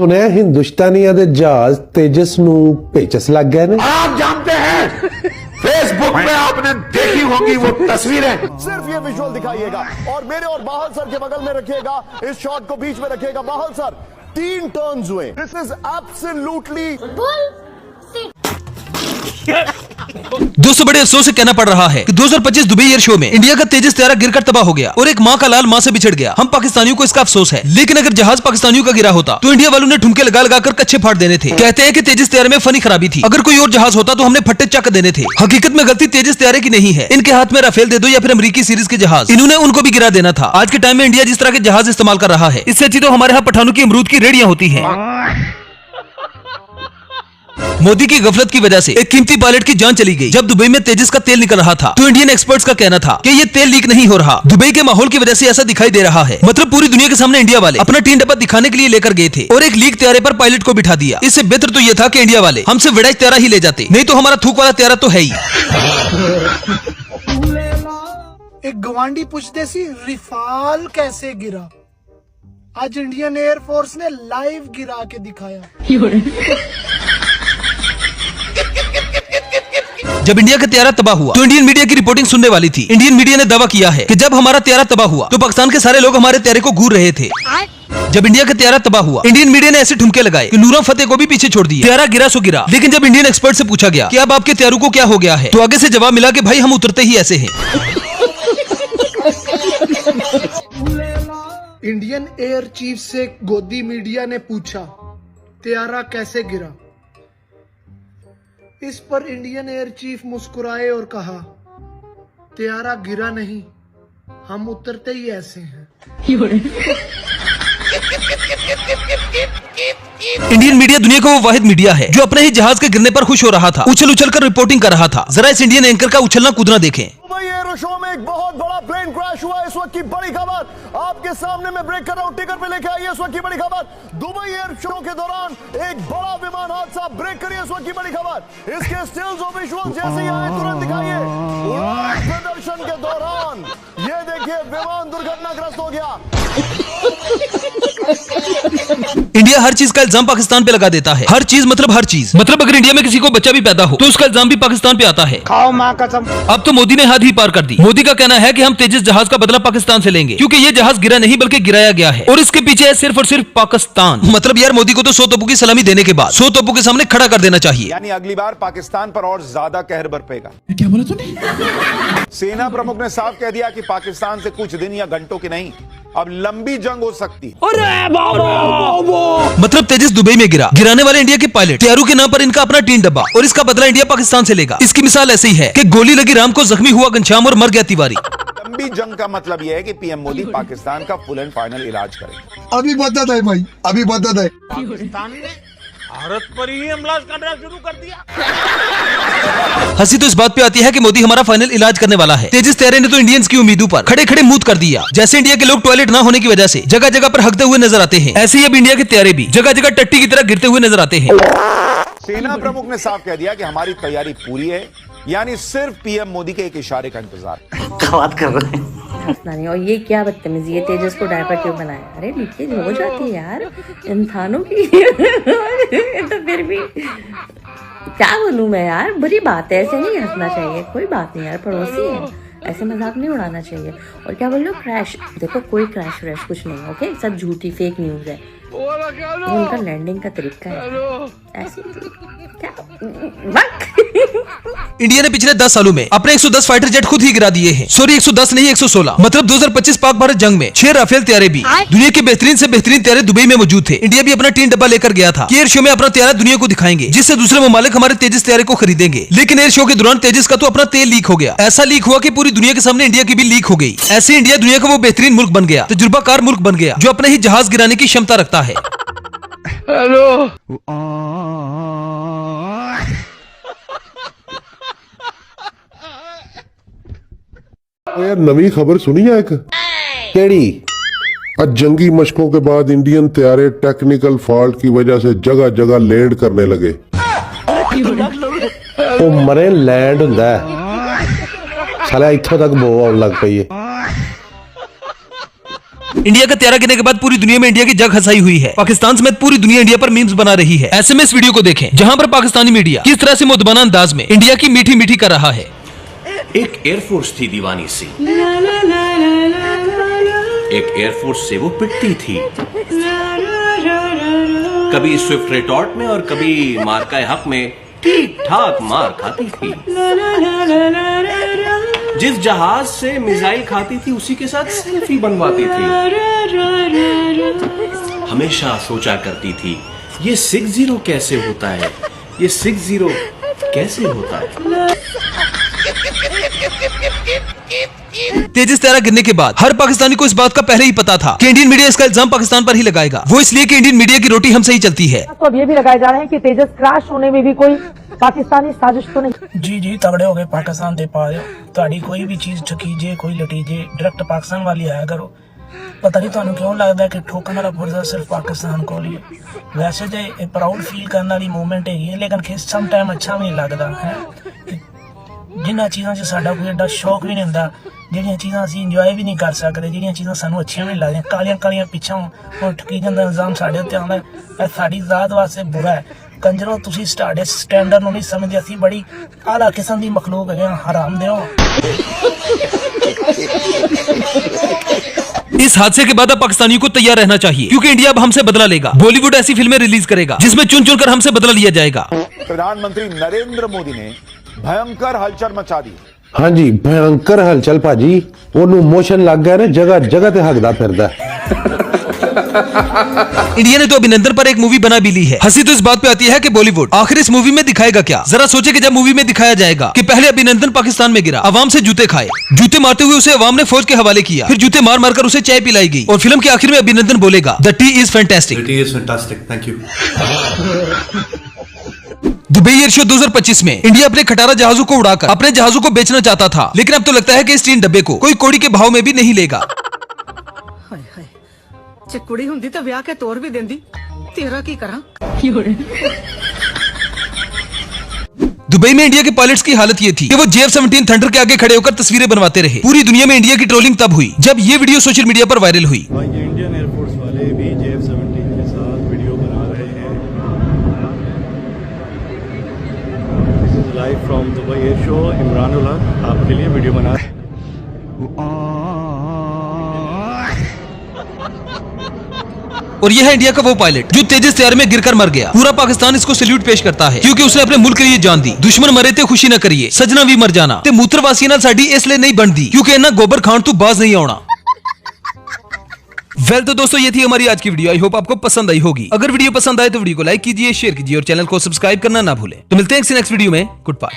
सुने हिंदुस्तानिया दे जहाज तेजस नू पेचस लग गए ने। आप जानते हैं फेसबुक में आपने देखी होगी वो तस्वीरें। सिर्फ ये विजुअल दिखाइएगा और मेरे और बाहल सर के बगल में रखिएगा, इस शॉट को बीच में रखिएगा। बाहल सर 3 टर्न्स हुए। दिस इज एब्सोल्युटली दोस्तों बड़े अफसोस से कहना पड़ रहा है कि 2025 दुबई एयर शो में इंडिया का तेजस तैयारा गिरकर तबाह हो गया और एक माँ का लाल माँ से बिछड़ गया। हम पाकिस्तानियों को इसका अफसोस है, लेकिन अगर जहाज पाकिस्तानियों का गिरा होता तो इंडिया वालों ने ठुमके लगा लगा कर कच्चे फाड़ देने थे। कहते हैं कि तेजस तैयारे में फनी खराबी थी, अगर कोई और जहाज होता तो हमने फट्टे चक देने थे। हकीकत में गलती तेजस तैयारे की नहीं है, इनके हाथ में राफेल दे दो या फिर अमेरिकी सीरीज के जहाज, इन्होंने उनको भी गिरा देना था। आज के टाइम में इंडिया जिस तरह के जहाज इस्तेमाल कर रहा है, इससे अच्छी तो हमारे यहाँ पठानों की अमरूद की रेडियां होती है। मोदी की गफलत की वजह से एक कीमती पायलट की जान चली गई। जब दुबई में तेजस का तेल निकल रहा था तो इंडियन एक्सपर्ट्स का कहना था कि ये तेल लीक नहीं हो रहा, दुबई के माहौल की वजह से ऐसा दिखाई दे रहा है। मतलब पूरी दुनिया के सामने इंडिया वाले अपना टीन डब्बा दिखाने के लिए लेकर गए थे और एक लीक त्यारे पर पायलट को बिठा दिया। इससे बेहतर तो यह था कि इंडिया वाले हमसे विडाइज त्यारा ही ले जाते, नहीं तो हमारा थूक वाला त्यारा तो है ही। एक गवांडी पूछते सी रिफाल कैसे गिरा, आज इंडियन एयरफोर्स ने लाइव गिरा के दिखाया। जब इंडिया का त्यारा तबाह हुआ तो इंडियन मीडिया की रिपोर्टिंग सुनने वाली थी। इंडियन मीडिया ने दावा किया है कि जब हमारा त्यारा तबाह हुआ तो पाकिस्तान के सारे लोग हमारे त्यारे को घूर रहे थे। जब इंडिया का त्यारा तबाह हुआ इंडियन मीडिया ने ऐसे ठुमके लगाए कि नूरा फतेह को भी पीछे छोड़ दिया। त्यारा गिरा सो गिरा, लेकिन जब इंडियन एक्सपर्ट से पूछा गया कि अब आपके त्यारू को क्या हो गया है, तो आगे से जवाब मिला कि भाई हम उतरते ही ऐसे हैं। इंडियन एयर चीफ से गोदी मीडिया ने पूछा त्यारा कैसे गिरा। इस पर इंडियन एयर चीफ मुस्कुराए और कहा त्यारा गिरा नहीं, हम उतरते ही ऐसे हैं। इंडियन मीडिया दुनिया का वो वाहिद मीडिया है जो अपने ही जहाज के गिरने पर खुश हो रहा था, उछल उछल कर रिपोर्टिंग कर रहा था। जरा इस इंडियन एंकर का उछलना कूदना देखें। दुबई एयर शो में एक बहुत बड़ा प्लेन क्रैश हुआ। इस वक्त की बड़ी खबर आपके सामने मैं ब्रेक कर रहा हूं, टिकर पे लेके आइए। इस वक्त की बड़ी खबर, दुबई एयर शो के दौरान एक बड़ा विमान हादसा। ब्रेक करिए, इस वक्त की बड़ी खबर, इसके स्टिल्स और विजुअल्स जैसे ही आए तुरंत दिखाइए। उड़ान प्रदर्शन के दौरान ये देखिए विमान दुर्घटनाग्रस्त हो गया। इंडिया हर चीज का इल्जाम पाकिस्तान पे लगा देता है, हर चीज मतलब हर चीज। मतलब अगर इंडिया में किसी को बच्चा भी पैदा हो तो उसका इल्जाम भी पाकिस्तान पे आता है। खाओ माँ कसम। अब तो मोदी ने हद ही पार कर दी। मोदी का कहना है कि हम तेजस जहाज का बदला पाकिस्तान से लेंगे, क्योंकि ये जहाज गिरा नहीं बल्कि गिराया गया है और इसके पीछे है सिर्फ और सिर्फ पाकिस्तान। मतलब यार मोदी को तो 100 तोपों की सलामी देने के बाद 100 तोपों के सामने खड़ा कर देना चाहिए। यानी अगली बार पाकिस्तान पर और ज्यादा कहर बरपेगा। क्या बोला तूने? सेना प्रमुख ने साफ कह दिया कि पाकिस्तान से कुछ दिन या घंटों की नहीं, अब लंबी जंग हो सकती है। मतलब तेजस दुबई में गिरा, गिराने वाले इंडिया के पायलट, त्यारू के नाम पर इनका अपना टीन डब्बा और इसका बदला इंडिया पाकिस्तान से लेगा। इसकी मिसाल ऐसी है कि गोली लगी राम को, जख्मी हुआ घनश्याम और मर गया तिवारी। लंबी जंग का मतलब यह है कि पीएम मोदी पाकिस्तान का फुल एंड फाइनल इलाज करेंगे। अभी बदत है भाई, अभी बदत है। पाकिस्तान ने भारत पर ही हमला करना शुरू कर दिया। हंसी तो इस बात पे आती है कि मोदी हमारा फाइनल इलाज करने वाला है। तेजस तैयारे ने तो इंडियंस की उम्मीदों पर खड़े खड़े मूत कर दिया। जैसे इंडिया के लोग टॉयलेट ना होने की वजह से जगह जगह पर हकते हुए नजर आते हैं, ऐसे ही अब इंडिया के तैयारे भी जगह जगह टट्टी की तरह गिरते हुए नजर आते हैं। सेना प्रमुख ने साफ कह दिया कि हमारी तैयारी पूरी है, यानी सिर्फ पीएम मोदी के एक इशारे का इंतजार। बात कर रहे हैं हंसना नहीं। और ये क्या बदतमीजी है, तेजस को डायपर क्यों बनाया? अरे लीकेज हो जाती है यार इंसानों की। तो फिर भी क्या बोलूं मैं यार, बुरी बात है, ऐसे नहीं हंसना चाहिए। कोई बात नहीं यार, पड़ोसी है, ऐसे मजाक नहीं उड़ाना चाहिए। और क्या बोल रहे हो क्रैश, देखो कोई क्रैश व्रैश कुछ नहीं, ओके, सब झूठी फेक न्यूज है। ये उनका लैंडिंग का तरीका है ऐसे क्या। इंडिया ने पिछले 10 सालों में अपने 110 फाइटर जेट खुद ही गिरा दिए हैं। सॉरी 110 नहीं 116। मतलब 2025 पाक भारत जंग में 6 राफेल त्यारे भी दुनिया के बेहतरीन से बेहतरीन त्यारे दुबई में मौजूद थे। इंडिया भी अपना टीन डब्बा लेकर गया था कि एयर शो में अपना त्यारा दुनिया को दिखाएंगे, जिससे दूसरे ममालिक हमारे तेजस त्यारे को खरीदेंगे। लेकिन एयर शो के दौरान तेजस का तो अपना तेल लीक हो गया। ऐसा लीक हुआ कि पूरी दुनिया के सामने इंडिया की भी लीक हो गई। ऐसे इंडिया दुनिया का वो बेहतरीन मुल्क बन गया, तजुर्बाकार मुल्क बन गया, जो अपने ही जहाज गिराने की क्षमता रखता है। हेलो यार नवी खबर सुनी है एक, केड़ी? आज जंगी मशकों के बाद इंडियन तैयारे टेक्निकल फॉल्ट की वजह से जगह जगह लैंड करने लगे। ओ मरे लैंड हुंदा है साला, इत्थों तक बो आउण लग पई है। इंडिया का 13 गिरने के बाद पूरी दुनिया में इंडिया की जग हंसाई हुई है। पाकिस्तान समेत पूरी दुनिया इंडिया पर मीम्स बना रही है। ऐसे में इस वीडियो को देखें जहां पर पाकिस्तानी मीडिया किस तरह से मुद्दबाना अंदाज में इंडिया की मीठी मीठी कर रहा है। एक एयरफोर्स थी दीवानी सी, एक एयरफोर्स से वो पिटती थी, कभी स्विफ्ट रिटॉर्ट में और कभी मार्का हक में ठीक ठाक मार खाती थी। जिस जहाज से मिसाइल खाती थी उसी के साथ सेल्फी बनवाती थी। हमेशा सोचा करती थी ये 60 कैसे होता है, ये 60 कैसे होता है। तेजस 13 गिरने के बाद हर पाकिस्तानी को इस बात का पहले ही पता था कि इंडियन मीडिया इसका इल्जाम पाकिस्तान पर ही लगाएगा। वो इसलिए कि इंडियन मीडिया की रोटी हमसे ही चलती है। तो अब ये भी लगाए जा रहे हैं कि तेजस क्रैश होने में भी कोई पाकिस्तानी साजिश तो नहीं। जी तगड़े हो गए पाकिस्तान दे पा रहे हो। ताड़ी कोई भी चीज ठकीजे कोई लटीजे डायरेक्ट पाकिस्तान वाली आया करो। पता नहीं ਤੁਹਾਨੂੰ क्यों लगता है कि ठोकन वाला पुरजा सिर्फ पाकिस्तान को ही है। वैसे तो प्राउड फील करने वाली मूवमेंट है, लेकिन सम टाइम अच्छा भी नहीं लगता है। जिन्होंने चीज़ों से साडा कोई एडा शौक भी नहीं होंदा, ਜਿਹੜੀਆਂ ਚੀਜ਼ਾਂ ਅਸੀਂ ਇੰਜੋਏ ਵੀ ਨਹੀਂ ਕਰ ਸਕਦੇ, ਜਿਹੜੀਆਂ ਚੀਜ਼ਾਂ ਸਾਨੂੰ ਅੱਛੀਆਂ ਵੀ ਲੱਗਦੀਆਂ, ਕਾਲੀਆਂ ਕਾਲੀਆਂ ਪਿੱਛੋਂ ਹੁਣ ਠਕੀ ਜਾਂਦਾ ਇਲਜ਼ਾਮ ਸਾਡੇ ਉੱਤੇ ਆਉਂਦਾ, ਇਹ ਸਾਡੀ ਜ਼ਾਤ ਵਾਸਤੇ ਬੁਰਾ ਹੈ। ਕੰਜਰੋ ਤੁਸੀਂ ਸਾਡੇ ਸਟੈਂਡਰਡ ਨੂੰ ਨਹੀਂ ਸਮਝਦੇ, ਅਸੀਂ ਬੜੀ ਆਲਾ ਕਿਸਮ ਦੀ ਮਖਲੂਕ ਹੈਗੇ ਹਾਂ, ਹਰਾਮ ਦਿਓ। इस हादसे के बाद अब पाकिस्तानियों को तैयार रहना चाहिए क्योंकि इंडिया अब हमसे बदला लेगा। बॉलीवुड ऐसी फिल्में रिलीज करेगा जिसमें चुन चुनकर हमसे बदला लिया जाएगा। प्रधानमंत्री नरेंद्र मोदी ने भयंकर हलचल मचा दी। हाँ जी, भयंकर हलचल भाजी। ओनू मोशन लग गया ना, जगह जगह ते हकदा फिरदा। इंडिया ने तो अभिनंदन पर एक मूवी बना भी ली है। हंसी तो इस बात पे आती है कि बॉलीवुड आखिर इस मूवी में दिखाएगा क्या। जरा सोचे कि जब मूवी में दिखाया जाएगा कि पहले अभिनंदन पाकिस्तान में गिरा, अवाम से जूते खाए, जूते मारते हुए उसे अवाम ने फौज के हवाले किया, फिर जूते मार मार कर उसे चाय पिलाई गई और फिल्म के आखिर में अभिनंदन बोलेगा the T is fantastic. Thank you. Dubai air show 2025 में इंडिया अपने खटारा जहाजों को उड़ाकर अपने जहाजों को बेचना चाहता था, लेकिन अब तो लगता है कि इस टीन डब्बे को कोई कौड़ी के भाव में भी नहीं लेगा। ਜੇ ਕੁੜੀ ਹੁੰਦੀ ਤਾਂ ਵਿਆਹ ਕੇ ਤੋਰ ਵੀ ਦਿੰਦੀ, ਤੇਰਾ ਕੀ ਕਰਾਂ। दुबई में इंडिया के पायलट्स की हालत ये थी कि वो JF-17 थंडर के आगे खड़े होकर तस्वीरें बनवाते रहे। पूरी दुनिया में इंडिया की ट्रोलिंग तब हुई जब ये वीडियो सोशल मीडिया पर वायरल हुई। इंडियन एयरफोर्स वाले भी JF-17 के साथ वीडियो बना रहे हैं। This is live from Dubai air show. Imran ul Haq आपके लिए वीडियो बना रहे हैं। और यह है इंडिया का वो पायलट जो तेजस तैयार में गिरकर मर गया। पूरा पाकिस्तान इसको सैल्यूट पेश करता है क्योंकि उसने अपने मुल्क के लिए जान दी। दुश्मन मरे थे खुशी न करिए, सजना भी मर जाना ते मूत्रवासी नाल साडी इसलिए नहीं बनती क्योंकि इन्ना गोबर खान तू बाज नहीं आना। वेल तो दोस्तों ये थी हमारी आज की वीडियो। आई होप आपको पसंद आई होगी। अगर वीडियो पसंद आए तो वीडियो को लाइक कीजिए, शेयर कीजिए और चैनल को सब्सक्राइब करना ना भूलें। तो मिलते हैं नेक्स्ट वीडियो में। Good bye.